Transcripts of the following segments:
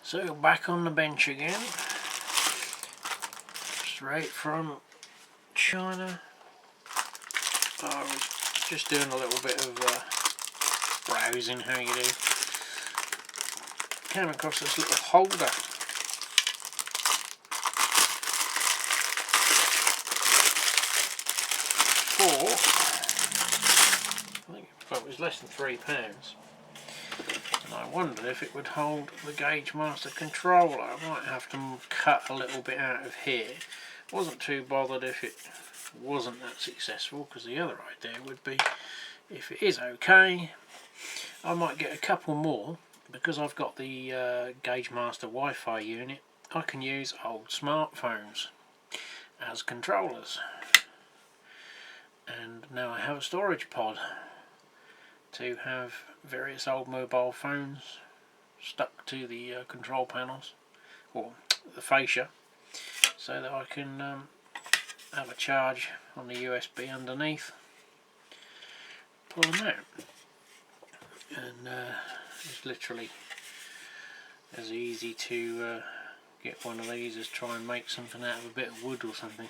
So back on the bench again, straight from China. I was just doing a little bit of browsing, how you do. Came across this little holder. For, I think it was less than £3. And I wondered if it would hold the Gauge Master controller. I might have to cut a little bit out of here. Wasn't too bothered if it wasn't that successful, because the other idea would be, if it is okay, I might get a couple more, because I've got the Gauge Master Wi-Fi unit. I can use old smartphones as controllers, and now I have a storage pod to have various old mobile phones stuck to the control panels, or the fascia, so that I can have a charge on the USB underneath, pull them out, and it's literally as easy to get one of these as try and make something out of a bit of wood or something.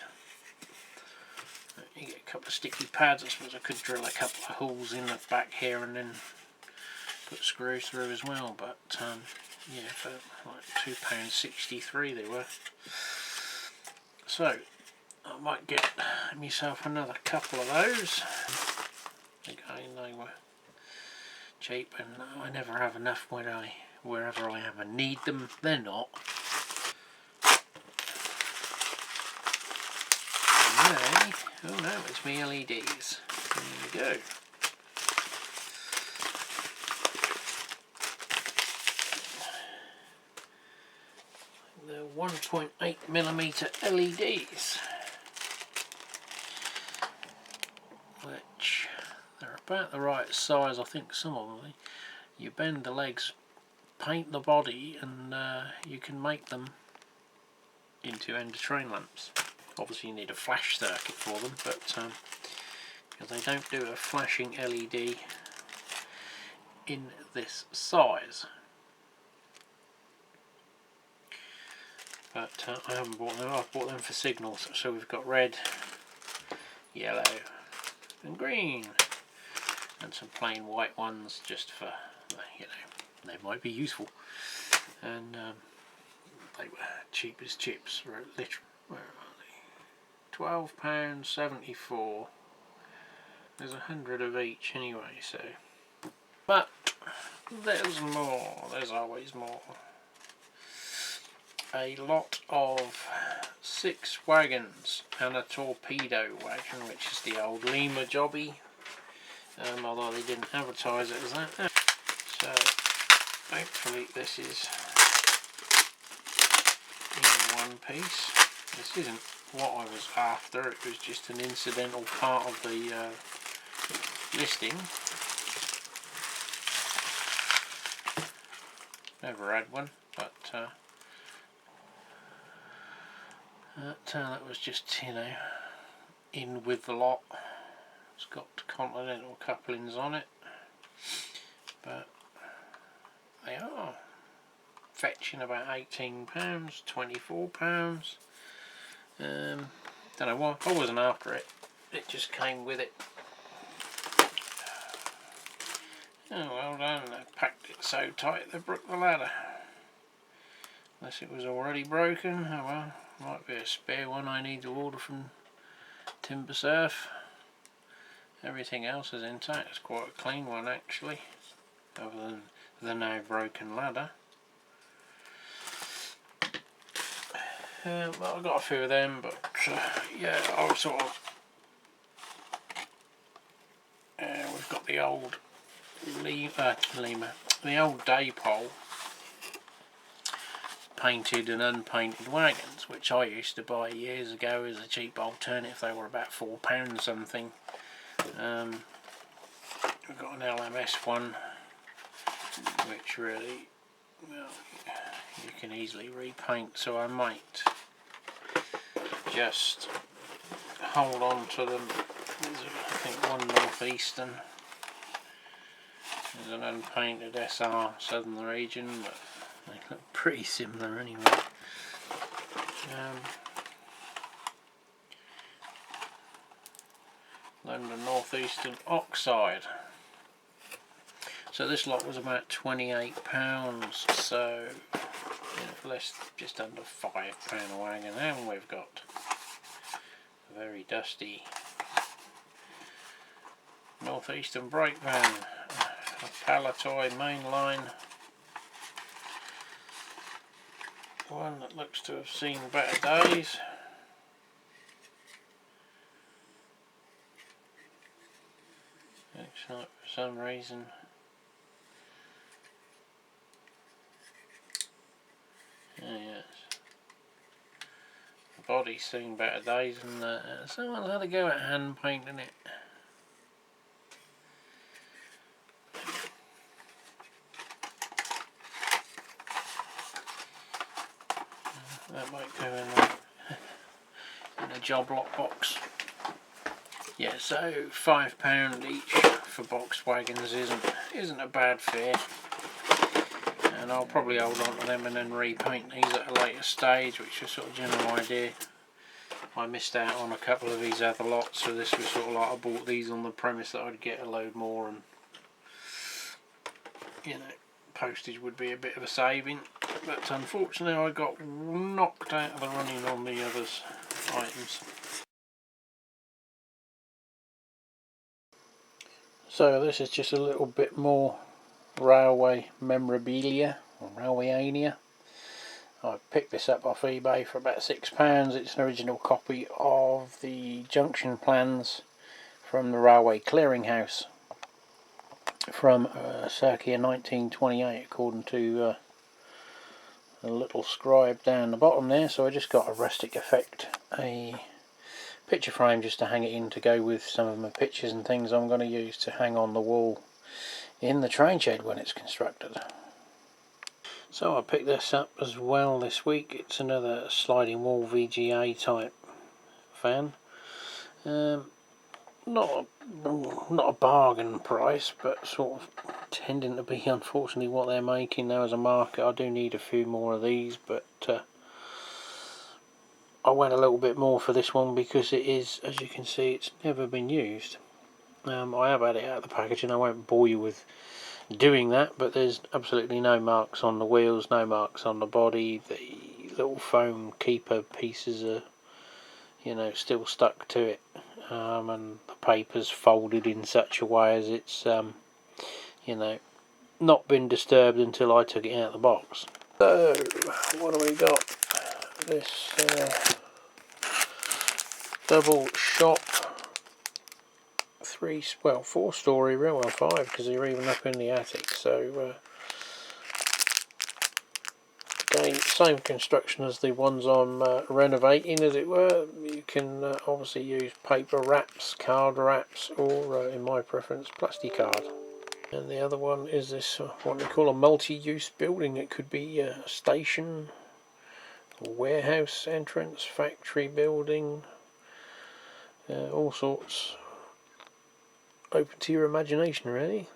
You get a couple of sticky pads. I suppose I could drill a couple of holes in the back here and then put screws through as well, but yeah, for like £2.63 they were. So I might get myself another couple of those. Again, they were cheap, and I never have enough wherever I ever need them. They're not. Oh no, it's my LEDs. There we go. The 1.8mm LEDs, which they're about the right size. I think some of them, you bend the legs, paint the body, and you can make them into end of train lamps. Obviously you need a flash circuit for them, but because they don't do a flashing LED in this size. But I haven't bought them. I've bought them for signals. So we've got red, yellow and green, and some plain white ones just for, you know, they might be useful. And they were cheap as chips. Literally, where are they? £12.74. There's 100 of each anyway, so. But there's more. There's always more. A lot of 6 wagons and a torpedo wagon, which is the old Lima jobby, although they didn't advertise it as that. So hopefully this is in one piece. This isn't what I was after, it was just an incidental part of the listing. Never had one, but that was just, you know, in with the lot. It's got continental couplings on it, but they are fetching about £18, £24. Don't know why, I wasn't after it, it just came with it. Oh, well done, they packed it so tight they broke the ladder. Unless it was already broken. Oh well, might be a spare one I need to order from Timber Surf. Everything else is intact. It's quite a clean one actually, other than the now broken ladder. Well, I've got a few of them, but yeah, I'll sort of. We've got the old the old Dapol painted and unpainted wagons, which I used to buy years ago as a cheap alternative. They were about £4 something. We've got an LMS one, which really, well, you can easily repaint, so I might just hold on to them. There's, I think, one Northeastern. There's an unpainted SR Southern Region, but they look pretty similar anyway. London North Eastern Oxide. So this lot was about £28, so less, just under £5 a wagon. And we've got a very dusty North Eastern brake van, a Palatoy mainline, one that looks to have seen better days. Looks like for some reason yes, the body's seen better days, and someone's had a go at hand painting it. That might go in a job lot box. Yeah, so £5 each for boxed wagons isn't a bad fare, and I'll probably hold on to them and then repaint these at a later stage, which is sort of general idea. I missed out on a couple of these other lots, so this was sort of like I bought these on the premise that I'd get a load more, and postage would be a bit of a saving, but unfortunately I got knocked out of the running on the others items. So this is just a little bit more railway memorabilia, or railwayania. I picked this up off eBay for about £6. It's an original copy of the junction plans from the Railway Clearinghouse from circa 1928, according to a little scribe down the bottom there. So I just got a rustic effect, a picture frame just to hang it in to go with some of my pictures and things I'm going to use to hang on the wall in the train shed when it's constructed. So I picked this up as well this week. It's another sliding wall VGA type fan. Not a bargain price, but sort of tending to be unfortunately what they're making now as a market. I do need a few more of these, but I went a little bit more for this one because it is, as you can see, it's never been used. I have had it out of the package and I won't bore you with doing that, but there's absolutely no marks on the wheels, no marks on the body. The little foam keeper pieces are still stuck to it, and the paper's folded in such a way as it's not been disturbed until I took it out of the box. So what do we got? This double shop 4-story, well 5, because they're even up in the attic. So again, same construction as the ones I'm renovating, as it were. You can obviously use paper wraps, card wraps, or in my preference, plastic card. And the other one is this what we call a multi-use building. It could be a station, a warehouse entrance, factory building, all sorts. Open to your imagination, really.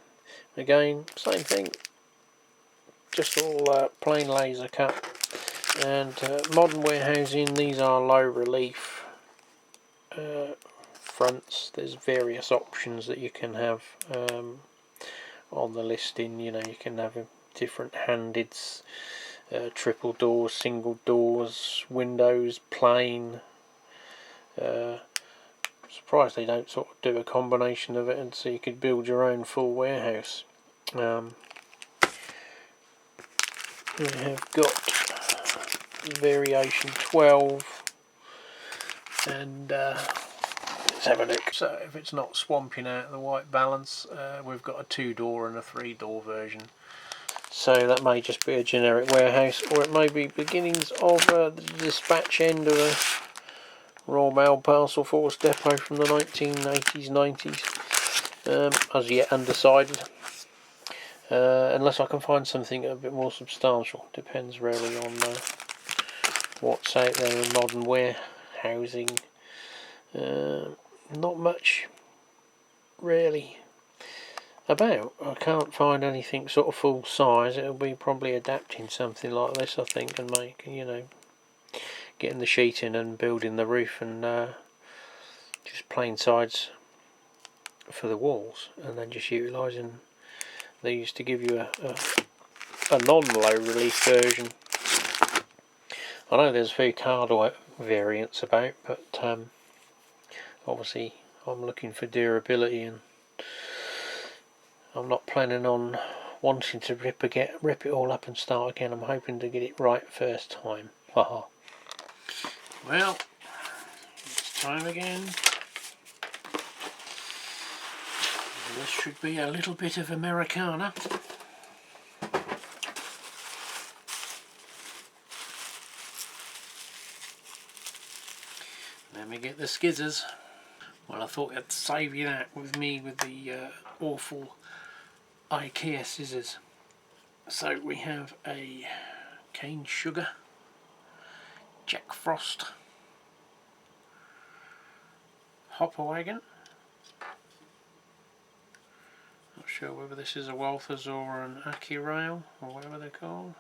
Again, same thing, just all plain laser cut. And modern warehousing, these are low relief fronts. There's various options that you can have on the listing. You can have different handed, triple doors, single doors, windows, plain. Surprised they don't sort of do a combination of it, and so you could build your own full warehouse. We have got variation 12, and let's have a look. So if it's not swamping out the white balance, we've got a 2-door and a 3-door version. So that may just be a generic warehouse, or it may be beginnings of the dispatch end of a Royal Mail Parcel Force depot from the 1980s, 90s. As yet undecided. Unless I can find something a bit more substantial. Depends really on what's out there in modern warehousing. Not much really. About. I can't find anything sort of full size. It'll be probably adapting something like this, I think, and making, you know, getting the sheet in and building the roof and just plain sides for the walls, and then just utilising these to give you a non-low relief version. I know there's a few card variants about, but obviously I'm looking for durability, and I'm not planning on wanting to rip it all up and start again. I'm hoping to get it right first time. Haha. Well, it's time again. This should be a little bit of Americana. Let me get the skizzers. Well, I thought I'd save you that with me with the awful IKEA scissors. So we have a cane sugar, Jack Frost, hopper wagon. Not sure whether this is a Walthers or an Aki rail or whatever they're called.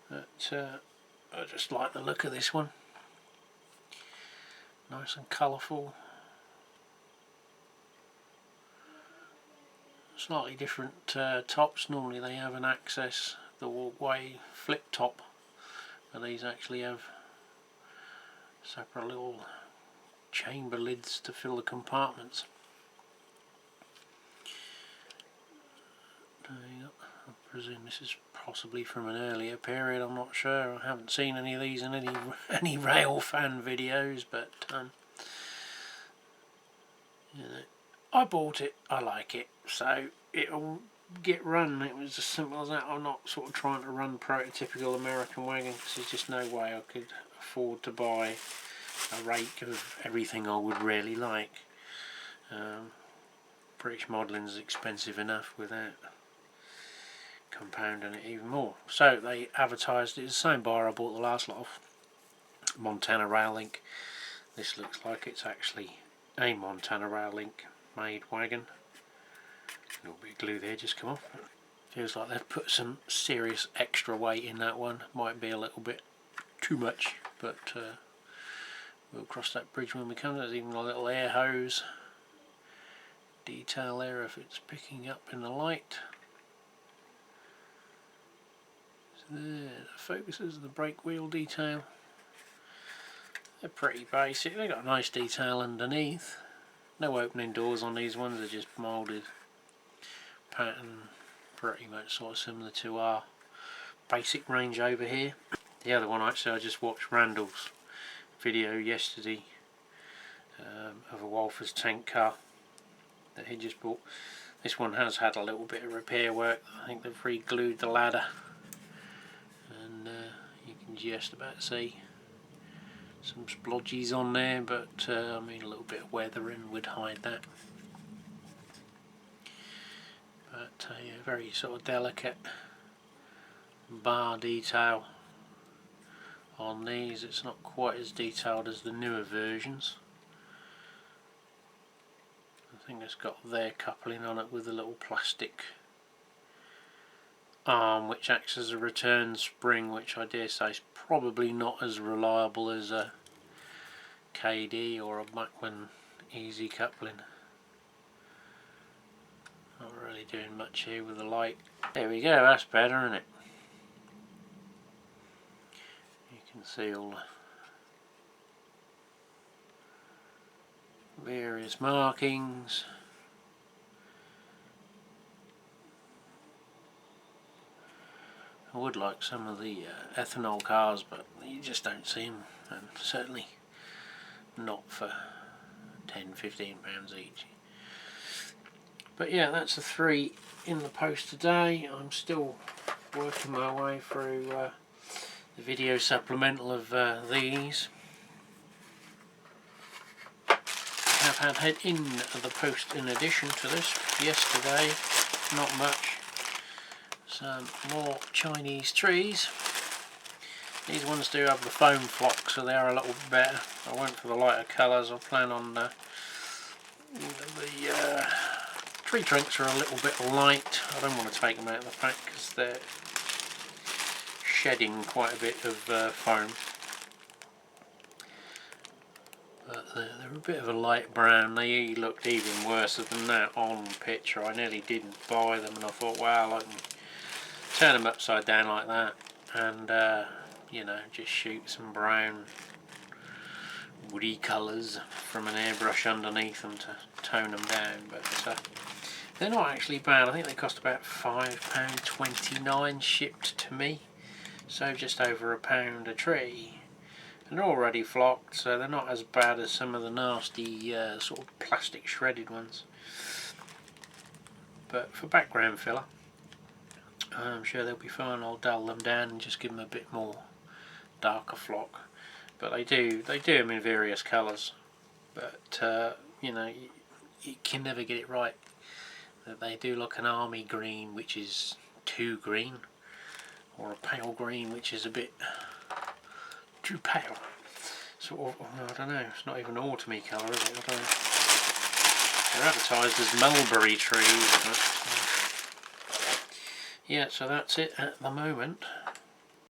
But I just like the look of this one. Nice and colourful. Slightly different tops. Normally they have an access, the walkway flip top, but these actually have separate little chamber lids to fill the compartments. I presume this is possibly from an earlier period. I'm not sure. I haven't seen any of these in any rail fan videos, but you know, I bought it. I like it, so it'll get run. It was as simple as that. I'm not sort of trying to run prototypical American wagon, because there's just no way I could afford to buy a rake of everything I would really like. British modelling is expensive enough without compounding it even more. So they advertised it. It's the same buyer I bought the last lot of, Montana Rail Link. This looks like it's actually a Montana Rail Link made wagon. A little bit of glue there just come off. Feels like they've put some serious extra weight in that one. Might be a little bit too much, but we'll cross that bridge when we come. There's even a little air hose detail there if it's picking up in the light. So there, the focuses, the brake wheel detail. They're pretty basic. They've got a nice detail underneath. No opening doors on these ones, they're just moulded pattern, pretty much sort of similar to our basic range over here. The other one, actually, I just watched Randall's video yesterday of a Walthers tank car that he just bought. This one has had a little bit of repair work. I think they've re-glued the ladder, and you can just about see some splodges on there, but I mean, a little bit of weathering would hide that. But yeah, very sort of delicate bar detail on these. It's not quite as detailed as the newer versions. I think it's got their coupling on it with a little plastic arm which acts as a return spring, which I dare say is probably not as reliable as a KD or a Bachmann easy coupling. Not really doing much here with the light. There we go, that's better, isn't it? You can see all the various markings. I would like some of the ethanol cars, but you just don't see them, and certainly not for £10–15 each. But yeah, that's the 3 in the post today. I'm still working my way through the video supplemental of these. I have had in the post in addition to this yesterday, not much, some more Chinese trees. These ones do have the foam flock, so they are a little bit better. I went for the lighter colours. I plan on the Tree trunks are a little bit light. I don't want to take them out of the pack because they're shedding quite a bit of foam. But they're a bit of a light brown. They looked even worse than that on picture. I nearly didn't buy them, and I thought, wow, I can turn them upside down like that and you know, just shoot some brown woody colours from an airbrush underneath them to tone them down. But they're not actually bad. I think they cost about £5.29 shipped to me, so just over £1 a tree. And they're already flocked, so they're not as bad as some of the nasty sort of plastic shredded ones. But for background filler, I'm sure they'll be fine. I'll dull them down and just give them a bit more darker flock. But they do them in various colours. But you know, you can never get it right. They do look an army green, which is too green, or a pale green, which is a bit too pale. Sort of, I don't know, it's not even autumny colour, is it? I don't know. They're advertised as mulberry trees, but yeah, so that's it at the moment.